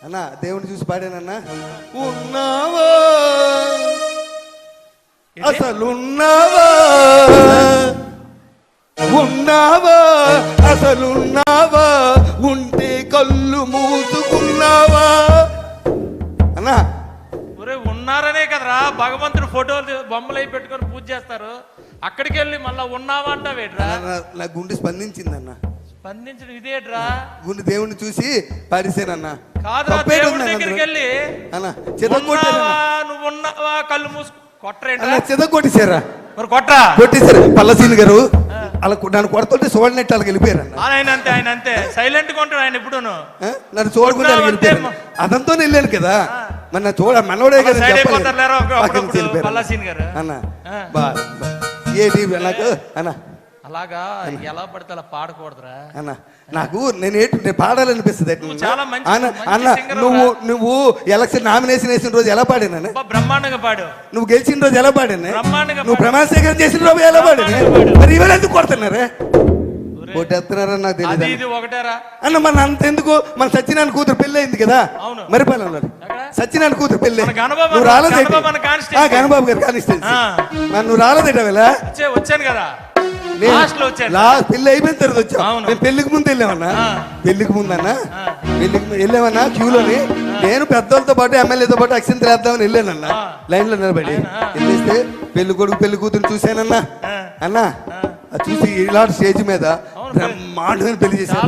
అన్నా దేవుని చూసి పాడానన్నా. ఉన్నావా అసలున్నావా, ఉన్నావా అసలున్నావా, ఉంటే కళ్ళు మూసుకున్నావా అన్నా. ఒరే ఉన్నారనే కదరా భగవంతుడు ఫోటోలు బొమ్మలు అయి పెట్టుకొని పూజ చేస్తారు. అక్కడికి వెళ్ళి మళ్ళా ఉన్నావా అంటావేట్రా? నా గుండె స్పందించిందన్న. స్పందించడం ఇదేట్రా? గుండె దేవుని చూసి పాడిసానన్నా. కాదురా దేవుడి దగ్గరికి వెళ్ళి నువ్వు ఉన్నావా కళ్ళు మూసుకు కొట్టరేంట్రా? చెదగొట్టేశారా? మరి కొట్టరా? కొట్టేశారు పల్లసీని గారు. అలా నన్ను కొడుతుంటే చూడనట్టు వాళ్ళకి వెళ్ళిపోయారు. ఆయన అంతే, ఆయన అంతే సైలెంట్ గా ఉంటాడు ఆయన. ఇప్పుడు నన్ను చూడకుండా వెళ్ళిపోయారు. అదంతో వెళ్ళాను కదా, మన చూడ మనోడే కదా అన్న. ఏంటి నాకు అన్న అలాగా ఎలా పడితే అలా పాడకూడదురా అన్న. నాకు నేను పాడాలనిపిస్తుంది అన్న. నువ్వు ఎలక్షన్ నామినేషన్ వేసిన రోజు ఎలా పాడాను? బ్రహ్మాండంగా పాడు. నువ్వు గెలిచిన రోజు ఎలా పాడాను? బ్రహ్మాండంగా. ప్రమాణ స్వీకారం చేసిన రోజు ఎలా పాడాను? మరి ఇవాళ ఎందుకు కొడుతున్నారే? కొట్టేస్తున్నారా నాకు తెలియదు అన్న. మన అంత ఎందుకు, మన సత్యనారాయణ కూతురు పెళ్లి అయింది కదా మరిపాలెంలో. సత్యనారాయణ కూతురు పెళ్లి నువ్వు రాలేదు. గణబాబు గారు కానిస్టెన్సీ నువ్వు రాలేదట వేళ. వచ్చాను కదా పెళ్లి అయిపోయిన తర్వాత వచ్చావు. నేను పెళ్లికి ముందు వెళ్ళామన్నా. పెళ్లికి ముందన్నా వెళ్ళామన్నా క్యూలోని. నేను పెద్దోళ్ళతో పాటు ఎమ్మెల్యేతో పాటు అక్షంతలు వేద్దామని వెళ్ళానన్నా. లైన్ లో నిలబడి వెళ్ళేస్తే పెళ్లి కొడుకు పెళ్లి కూతురు చూశానన్నా. అన్నా చూసి ఇలాంటి స్టేజ్ మీద బ్రహ్మాండమైన పెళ్లి చేశారు.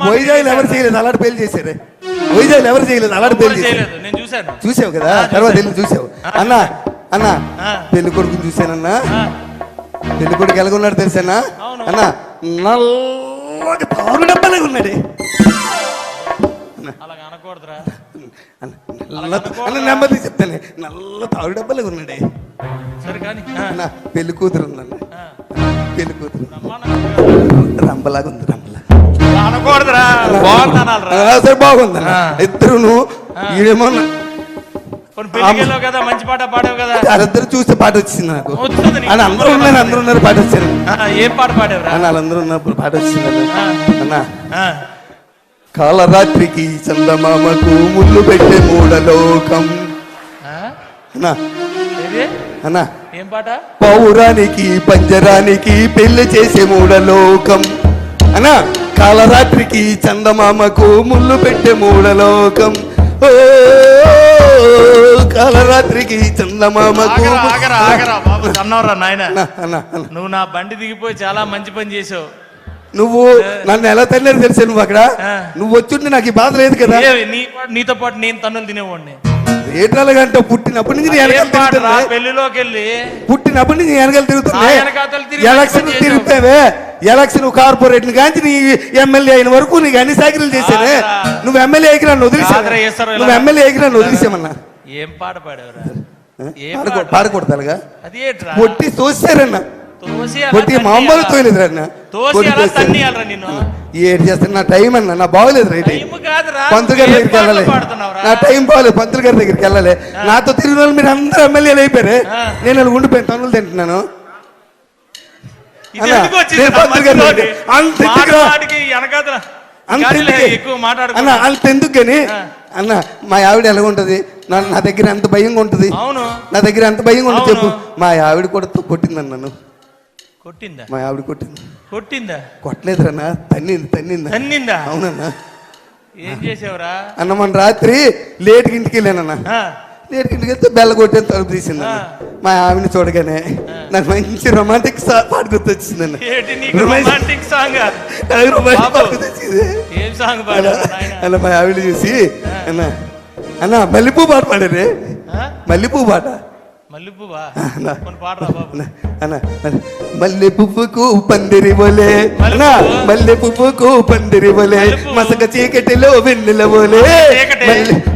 వైజాగ్ ఎవరు చేయలేదు అలాంటి పెళ్లి చేశారే. వైజాగ్ ఎవరు చేయలేదు అలాంటి పెళ్లి చేశారు. చూసావు కదా, తర్వాత వెళ్ళి చూసావు అన్నా. అన్నా పెళ్లి కొడుకుని చూశానన్నా. పెళ్లి కొడుకు ఎలాగున్నాడు తెలుసానా అన్నా? నల్లగా తారు డబ్బాలాగా ఉన్నాడే. నెమ్మది చెప్తానే, నల్ల తారు డబ్బాలాగా ఉన్నాడే. అన్నా పెళ్లి కూతురు ఉందన్న. పెళ్లి కూతురు రంబలాగా ఉంది. సరే బాగుందన్న. ఇద్దరును ఏమో మంచి పాట పాడావు కదా. వాళ్ళిద్దరు చూస్తే పాట వచ్చింది నాకు. అందరూ ఉన్నారు పాట వచ్చింది. ఏం పాట పాడావు? వాళ్ళందరూ ఉన్నప్పుడు పాట వచ్చింది అన్నా. కాలరాత్రికి చందమామకు ముళ్ళు పెట్టే మూడలోకం అన్నా. ఏం పాట? పౌరానికి పంజరానికి పెళ్లి చేసే మూడలోకం అన్నా. కాలరాత్రికి చందమామకు ముళ్ళు పెట్టే మూడలోకం. ఓ కాలరాత్రికి చందమామకు. అన్నవరా నాయన, నువ్వు నా బండి దిగిపోయి చాలా మంచి పని చేసావు. నువ్వు నన్ను ఎలా తల్లేదు తెలుసా? నువ్వు అక్కడ నువ్వు వచ్చుంటే నాకు ఈ బాధ లేదు కదా. నీతో పాటు నేను తన్నులు తినేవాడిని. ఏటాలుగంటే పుట్టినప్పటి నుంచి పెళ్లిలోకి వెళ్ళి పుట్టినప్పటి నుంచి వెనకాల తిరుగుతున్నాయి. ఎలక్షన్ తిరుగుతావే, ఎలక్షన్ కార్పొరేట్ కాంచి నీ ఎమ్మెల్యే అయిన వరకు నీకు అన్ని సాకిరీలు చేశానే. నువ్వు ఎమ్మెల్యే అయికి నన్ను వదిలేసావు. నువ్వు ఎమ్మెల్యే అయికి నన్ను వదిలేసామన్నా. ఏం పాట పాడేవరా? పాడకూడదుగా పొట్టి తోసారన్న. పొట్టి మామూలు తోయలేదురన్న. ఏడు చేస్తాను, నా టైం అన్న నా బాగోలేదు. పంతులు గారి దగ్గరికి వెళ్ళాలి, నా టైం బాగోలేదు. పంతులు గారి దగ్గరికి వెళ్ళాలి. నాతో తిరిగిన వాళ్ళు మీరు అందరూ ఎమ్మెల్యేలు అయిపోయారు. నేను అలా ఉండిపోయాను, తనులు తింటున్నాను. అంతెందుకు కానీ అన్న మా ఆవిడ ఎలా ఉంటది? నా దగ్గర ఎంత భయంగా ఉంటది? నా దగ్గర ఎంత భయంగా ఉంటుంది చెప్పు. మా ఆవిడ కూడా కొట్టిందన్న నన్ను. కొట్టిందా? మా ఆవిడ కొట్టిందా? కొట్టలేదురన్నా, తన్నిందా. అవునన్నా. ఏం చేసావురా అన్న? మన రాత్రి లేట్కి ఇంటికి వెళ్ళానన్నా. లేట్కి ఇంటికి వెళ్తే బెల్ల కొట్టేది తలుపు తీసిందన్న. మా ఆవిడని చూడగానే నాకు మంచి రొమాంటిక్ పాట గుర్తొచ్చిందన్న. అన్న మా ఆవిడ చూసి అన్న మల్లెపూ పాట పాడారే. మల్లెపూ పాట. మల్లె పువ్వుకు పందిరి బోలే, మల్లె పువ్వుకు పందిరి బోలే, మసక చీకటిలో వెన్నెల బోలే.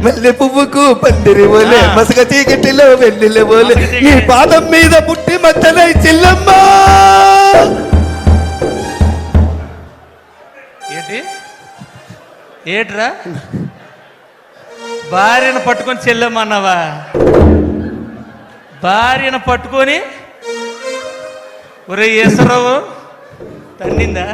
మల్లె పువ్వుకు పందిరి బోలే, మసక చీకటిలో వెన్నెల బోలే. ఈ పాదం మీద పుట్టి మచ్చలై చెల్లమ్మ. ఏట్రా భార్యను పట్టుకొని చెల్లమ్మన్నావా? భార్యను పట్టుకొని ఒరే ఈశ్వరరావు తన్నిందా?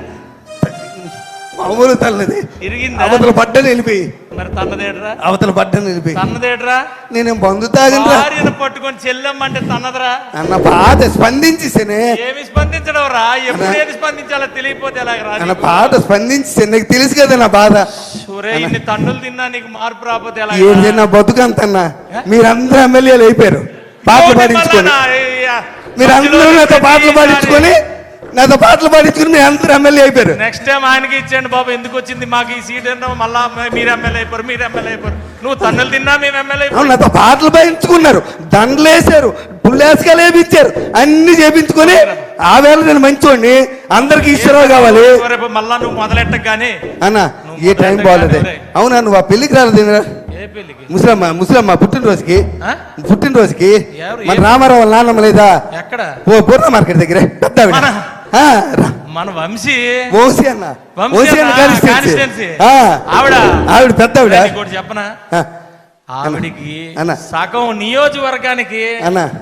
మామూలు తల్లది ఇరిగిందా అవతల పడ్డని వెళ్ళిపోయి మరి తన్నదేట్రా అవతల పడ్డని వెళ్ళిపోయి తన్నదేట్రా నేనేం బంధు తాగనరా భార్యను పట్టుకొని చెల్లెమ్మంటే తన్నదరా అన్న పాట స్పందించేసేనే ఏమి స్పందించడం రా ఎప్పుడు ఏది స్పందించాలో తెలియపోతే ఎలాగరా అన్న పాట స్పందించేసే నీకు తెలుసు కదా నా బాధ ఒరే ఇన్ని తన్నులు తిన్నా నీకు మార్పు రాకపోతే ఎలా ఏంటి నా బతుకంతన్నా మీరందరూ ఎమ్మెల్యేలు అయిపోయారు పాటలు పాడించుకొని మీరందరూ నాతో పాటలు పాడించుకుని మీరు అందరూ ఎమ్మెల్యే అయిపోయారు నెక్స్ట్ టైం ఆయనకి ఇచ్చేయండి బాబు ఎందుకు వచ్చింది మాకు ఈ సీట్ అంటే మళ్ళా మీరు ఎమ్మెల్యే అయిపోరు నువ్వు తన్నులు తిన్నా మేము ఎమ్మెల్యే అవును నాతో పాటలు పాడించుకున్నారు దండలు వేసారు పుల్లేసుకలు వేపించారు అన్ని చేపించుకొని ఆ వేళ నేను మంచోడిని అందరికి ఈశ్వరరావు కావాలి మళ్ళా నువ్వు మొదలెట్టకు గానీ అన్న ఏ టైం బాగాలేదు అవునా నువ్వు ఆ పెళ్లికి రాలేదు ముసలమ్మ పుట్టినరోజుకి మన రామారావు వాళ్ళ నాన్నమ్మ లేదా ఎక్కడ పూర్ణ మార్కెట్ దగ్గర పెద్ద మన వంశీ అన్న ఆవిడ పెద్ద చెప్పనా ఆవిడికి సగం నియోజకవర్గానికి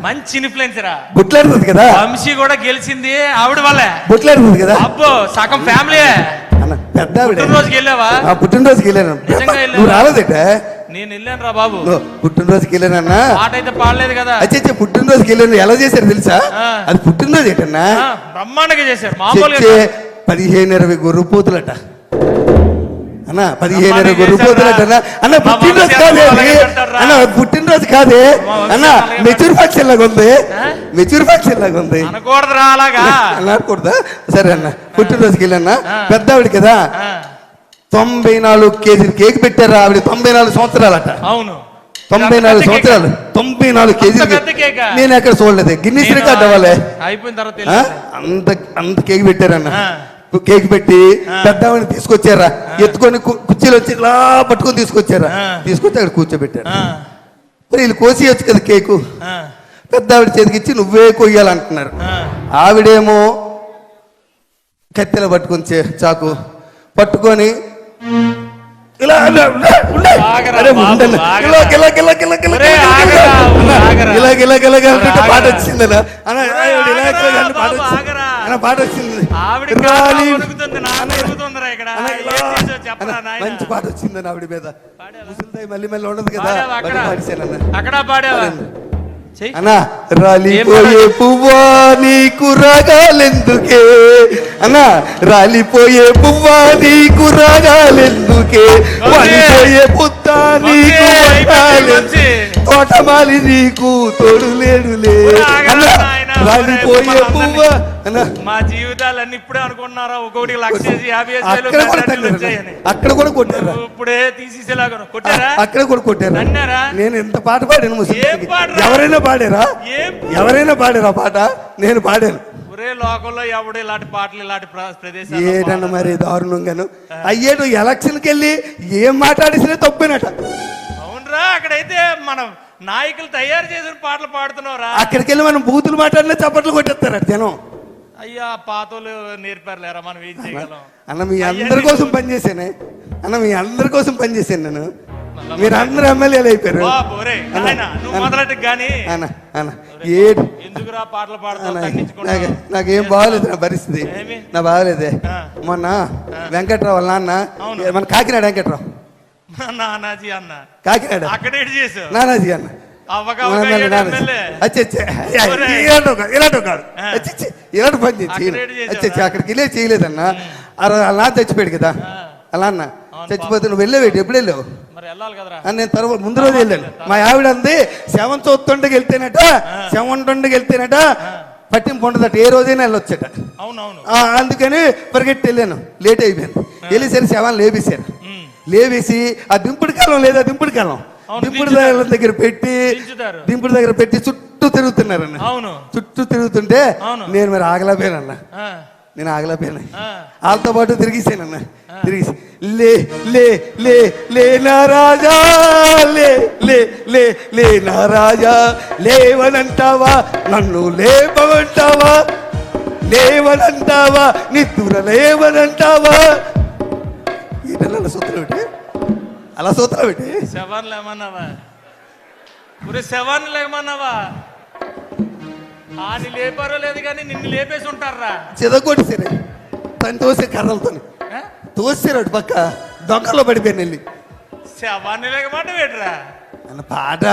మంచి ఇన్ఫ్లుయెన్సరా బుట్లాడుతుంది కదా వంశీ కూడా గెలిచింది ఆవిడ వల్లే బుట్లాడుతుంది కదా అబ్బో సగం ఫ్యామిలీ పెద్ద పుట్టినరోజుకి వెళ్ళావా పుట్టినరోజుకి వెళ్ళాను నిజంగా రాలేదట నేను వెళ్ళాను రా బాబు పుట్టినరోజుకి వెళ్ళానన్నా పాట అయితే పాడలేదు కదా అచ్చే పుట్టినరోజుకి వెళ్ళాను ఎలా చేశారు తెలుసా అది పుట్టినరోజు ఏంటన్నా బ్రహ్మాండంగా చేశారు మామూలుగా 15-20 గొర్రె పోతులట అన్న 15-20 గొర్రె పోతులట అన్న పుట్టినరోజు కాదే అన్న పుట్టినరోజు కాదే అన్న మెచ్యూర్ ఫంక్షన్ లాగా ఉంది అనకూడదురా అలాగా అనకూడదా సరే అన్న పుట్టినరోజుకి వెళ్ళానా పెద్ద ఆవిడ కదా 94 కేజీలు కేక్ పెట్టారా ఆవిడ 94 సంవత్సరాలట అవును 94 సంవత్సరాలు 94 కేజీలు నేను ఎక్కడ చూడలేదు గిన్నీస్ రికార్డ్ అవ్వాలి అయిపోయిన తర్వాత అంత కేక్ పెట్టారన్న కేక్ పెట్టి పెద్దవాడిని తీసుకొచ్చారా ఎత్తుకొని కుర్చీలు వచ్చి ఇలా పట్టుకొని తీసుకొచ్చి అక్కడ కూర్చోబెట్టారు మరి వీళ్ళు కోసేయచ్చు కదా కేకు పెద్ద ఆవిడ చేతికి ఇచ్చి నువ్వే కొయ్యాలంటున్నారు ఆవిడేమో కత్తెల పట్టుకొని చాకు పట్టుకొని ఇలా పాట వచ్చింది పాట వచ్చింది మంచి పాట వచ్చిందని ఆవిడ మీద ముసలిదాయి మళ్ళీ మళ్ళీ ఉండదు కదా అక్కడ పాడేవా అన్నా రాలిపోయే పువ్వా నీకు రాగాలెందుకే అన్నా రాలిపోయే పువ్వా నీకు రాగాలెందుకే వాలిపోయే పుత్త నీకు తోటమాలి నీకు తోడు లేడులే రాలిపోయే పువ్వా మా జీవితాలన్నీ ఇప్పుడే అనుకున్నారా ఒక్కొక్కటి 1,50,000 అక్కడ కూడా కొట్టారు ఇప్పుడే తీసేసేలాగా కొట్టారా అక్కడ కూడా కొట్టారు అన్నారా నేను ఎంత పాట పాడాను ఎవరైనా పాడారా పాట నేను పాడాను ఒరే లోకంలో ఎవడు ఇలాంటి పాటలు ఇలాంటి ప్రదేశాలు ఏటన్నా మరి దారుణంగాను అయ్యేటు ఎలక్షన్కి వెళ్ళి ఏం మాట్లాడేసినా తప్పేనట అవునరా అక్కడైతే మనం నాయకులు తయారు చేసిన పాటలు పాడుతున్నావురా అక్కడికి వెళ్ళి మనం బూతులు మాట్లాడినా చప్పట్లు కొట్టేస్తారట జనం అయ్యా పాతోళ్ళు నేర్పారులేరా మనం ఏం చేయగలం అన్న మీ అందరి కోసం పనిచేసానే నేను మీరు అందరూ ఎమ్మెల్యేలు అయిపోయారు నాకేం బాగోలేదు నా పరిస్థితి నా బాగలేదే మొన్న వెంకట్రావు వాళ్ళ నాన్న మన కాకినాడ వెంకట్రావు నానాజీ అన్న కాకినాడ నానాజీ అన్న ఇలాంటి పని అక్కడికి వెళ్ళే చేయలేదన్నా అలా చచ్చిపోయాడు కదా అలా అన్న చచ్చిపోతే నువ్వు వెళ్ళేవేటి ఎప్పుడు వెళ్ళావు నేను తర్వాత ముందు రోజు వెళ్ళాను మా ఆవిడ అంది శవం చూస్తుండకి వెళ్తేనట పట్టింపు ఉండదట ఏ రోజైనా వెళ్ళొచ్చట అందుకని పరిగెట్టి వెళ్ళాను లేట్ అయిపోయాను వెళ్ళేసరి శవాన్ని లేవేసి ఆ దింపుడు కాలం దగ్గర పెట్టి చుట్టూ తిరుగుతున్నారన్న చుట్టూ తిరుగుతుంటే నేను మరి ఆగలేకపోయానన్నా వాళ్ళతో పాటు తిరిగిసానన్న లే నా రాజా లే నా రాజా లేవనంటావా నన్ను లేవనంటావా నిద్ర లేవనంటావా అలా సూత్రం పెట్టి శవాన్ని లేమన్నావా ఆని లేపారో లేదు కానీ నిన్ను లేపేసి ఉంటారా చెదగొట్టి సరే తను తోసే కర్రలతో తోసారు పక్క దొంగలో పడిపోయాను వెళ్ళి. శవాన్ని లేకమాట వేట్రా అన్న పాట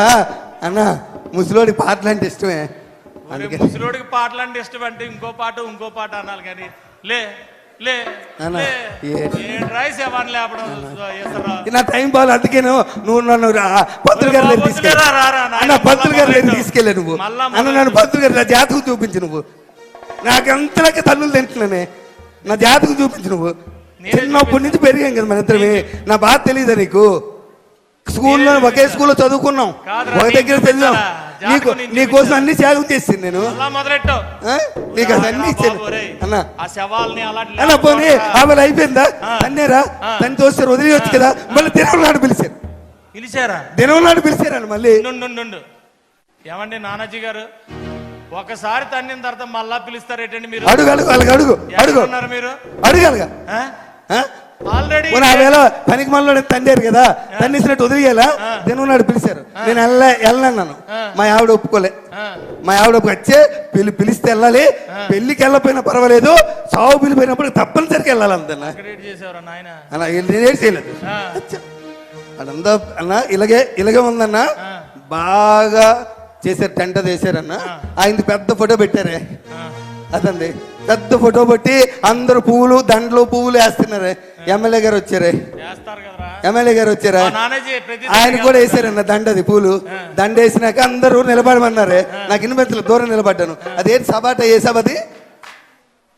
అన్న ముసలోడి పాటలు అంటే ఇష్టమే. ముసలోడికి పాటలు అంటే ఇష్టం అంటే ఇంకో పాట అనాలి కానీ లే లే శవాన్ని లేపడం. నా టైం బాగా అందుకే నువ్వు నన్ను పంతులు గారి దగ్గర తీసుకెళ్ళా. పంతులు గారి దగ్గర తీసుకెళ్ళా నువ్వు అన్న. నన్ను పంతులు గారి నా జాతకు చూపించు నువ్వు. నాకంతలాగే తల్లులు తింటున్నానే. నా జాతకు చూపించు నువ్వు. చిన్నప్పటి నుంచి పెరిగాం కదా మన ఇద్దరమే. నా బాధ తెలియదా నీకు? స్కూల్లో ఒకే స్కూల్లో చదువుకున్నాం, ఒక దగ్గర చదివాం. నీకోసం అన్ని త్యాగం చేసింది నేను. నీకు అది అన్ని ఇచ్చాను అన్న. పోనీ ఆమె అయిపోయిందా? తన్నేరా తన్ని తోస్తారు వదిలేయచ్చు కదా. మళ్ళీ దినం నాడు పిలిచారా? దినం నాడు పిలిచారని మళ్ళీ. ఏమండి నానాజీ గారు, ఒకసారి తన్నిన తర్వాత మళ్ళా పిలుస్తారేటండి మీరు? అడుగు మీరు అడగాలిగా. ఆల్రెడీ పనికి మళ్ళీ తండారు కదా, తన్నిసినట్టు వదిలేయాలా? దినం నాడు పిలిచారు. నేను వెళ్ళన్నాను. మా ఆవిడ ఒప్పుకోలే. మా ఆవిడ వచ్చే పిలిస్తే వెళ్ళాలి. పెళ్లికి వెళ్ళకపోయినా పర్వాలేదు, సాగు పిలిపోయినప్పుడు తప్పనిసరికి వెళ్ళాలి అంతన్నా. నేనేం చేయలేదు అదంతా అన్న. ఇలాగే ఉందన్న. బాగా చేశారు, టెంట చేశారన్న. ఆయనది పెద్ద ఫోటో పెట్టారే, అదండి పెద్ద ఫోటో పెట్టి అందరు పువ్వులు దండలు పువ్వులు వేస్తున్నారే. ఎమ్మెల్యే గారు వచ్చారే, ఆయన కూడా వేసారన్న దండది పూలు. దండ వేసినాక అందరూ నిలబడమన్నారే. నాకు ఇన్వెంతలు దూరం నిలబడ్డాను. అదేంటి సభ అట? ఏ సభ అది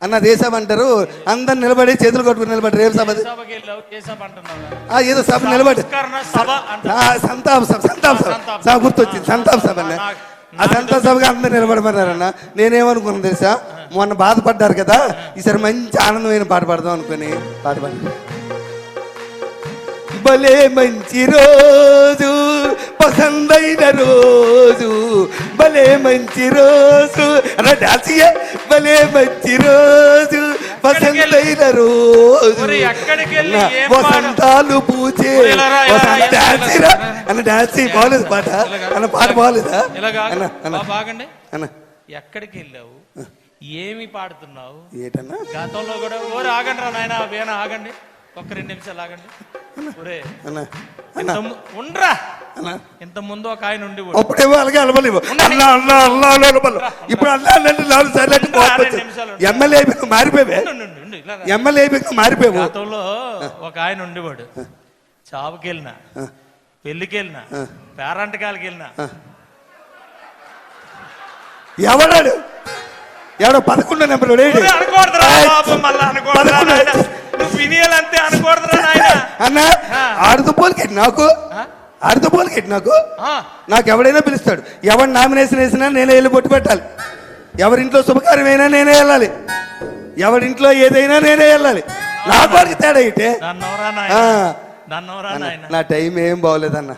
అన్న? ఏ సభ అంటారు? అందరు నిలబడి చేతులు కొట్టుకుని నిలబడ్డారు. ఏం సభ అది? ఏదో సభ నిలబడి సంతాప సభ గుర్తొచ్చింది. సంతాప సభ అన్న. ఆ సంతాప సభగా అందరు నిలబడమన్నారన్న. నేనేమనుకున్నాను తెలుసా? మొన్న బాధపడ్డారు కదా, ఈసారి మంచి ఆనందమైన పాట పాడదాం అనుకుని పాట పాడి. భలే మంచి రోజు, పసందైన రోజు, భలే మంచి రోజు అలా డాన్సియే. భలే మంచి రోజు, పసందైన రోజు, వసంతాలు పూచే డాన్సీరా అన్న. డాన్సీ బాగలేదు పాట అన్న. పాట బాగలేదా బాగండి అన్న? ఎక్కడికి వెళ్ళావు? ఏమి పాడుతున్నావు? ఏటన్నా గతంలో కూడా ఆగండి రా నాయన, వేనా ఆగండి, ఒక్క 2 నిమిషాలు ఆగండి. ఉండరా ఇంత ముందు ఒక ఆయన ఉండి అప్పుడేమో అలాగే అలవలేవు. ఇప్పుడు ఎమ్మెల్యే మారిపోయావు. గతంలో ఒక ఆయన ఉండేవాడు. చావుకి వెళ్ళినా, పెళ్లికి వెళ్ళినా, పేరంటకాలకి వెళ్ళినా ఎవడాడు 11 నెంబర్ అన్న. ఆడుతుపోలికెట్టి నాకు ఎవడైనా పిలుస్తాడు. ఎవరు నామినేషన్ వేసినా నేనే వెళ్ళి బొట్టు పెట్టాలి. ఎవరింట్లో శుభకార్యం అయినా నేనే వెళ్ళాలి. ఎవరింట్లో ఏదైనా నేనే వెళ్ళాలి. నాకు వాడికి తేడా అయితే నా టైం ఏం బాగోలేదన్న.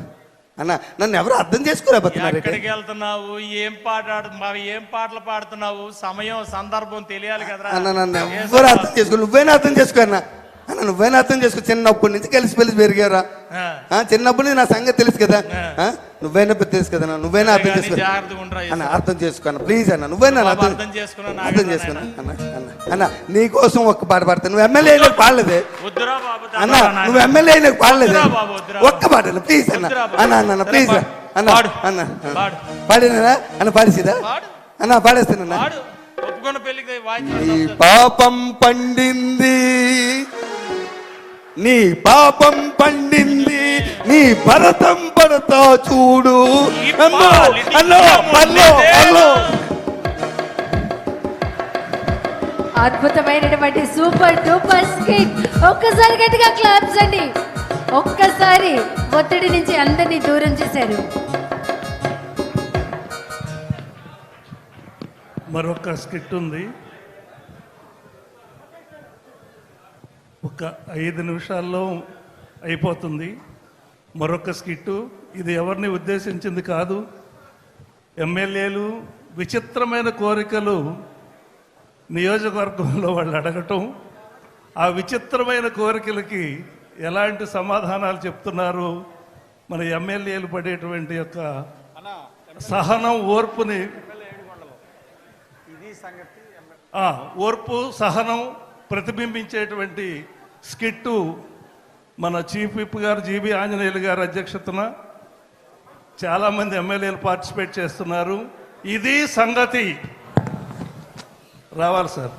అన్న నన్ను ఎవరు అర్థం చేసుకోలేకపోతున్నారు. ఎక్కడికి వెళ్తున్నావు? ఏం పాటలు పాడుతున్నావు? సమయం సందర్భం తెలియాలి కదా అన్న. నన్ను ఎవరు అర్థం చేసుకో. నువ్వైనా అర్థం చేసుకో అన్న. నువ్వైనా అర్థం చేసుకో. చిన్నప్పటి నుంచి కలిసి పెరిగారా? చిన్నప్పటి నుంచి నా సంగతి తెలుసు కదా. నువ్వైనా తెలుసు కదా. నువ్వైనా అర్థం చేసుకో అన్న. అర్థం చేసుకో అన్న ప్లీజ్ అన్న. నువ్వైనా అర్థం చేసుకున్నా అన్న. నీకోసం ఒక్క పాట పాడతా. నువ్వు ఎమ్మెల్యే అయినా పాడలేదే అన్న. నువ్వు ఎమ్మెల్యే అయినా పాడలేదే ఒక్క పాట అన్న ప్లీజ్ అన్న. అన్న ప్లీజ్ అన్న. అన్న పాడినా అన్న? పాడేసిదా అన్న? పాడేస్తానన్నా. నీ పాపం పండింది, నీ పాపం పండింది, నీ భరతం పడతా చూడు. అద్భుతమైనటువంటి సూపర్ డూపర్ స్కిట్. ఒక్కసారి గట్టిగా క్లాప్స్ అండి. ఒక్కసారి ఒత్తిడి నుంచి అందరినీ దూరం చేశారు. మరొక స్కిట్ ఉంది. ఒక 5 నిమిషాల్లో అయిపోతుంది. మరొక స్కిట్టు. ఇది ఎవరిని ఉద్దేశించింది కాదు. ఎమ్మెల్యేలు విచిత్రమైన కోరికలు నియోజకవర్గంలో వాళ్ళు అడగటం, ఆ విచిత్రమైన కోరికలకి ఎలాంటి సమాధానాలు చెప్తున్నారు మన ఎమ్మెల్యేలు పడేటువంటి యొక్క సహనం, ఓర్పుని, ఓర్పు సహనం ప్రతిబింబించేటువంటి స్కిట్టు మన చీఫ్ విప్ గారు జీబీ ఆంజనేయులు గారి అధ్యక్షతన చాలామంది ఎమ్మెల్యేలు పార్టిసిపేట్ చేస్తున్నారు. ఇది సంగతి. రావాలి సార్.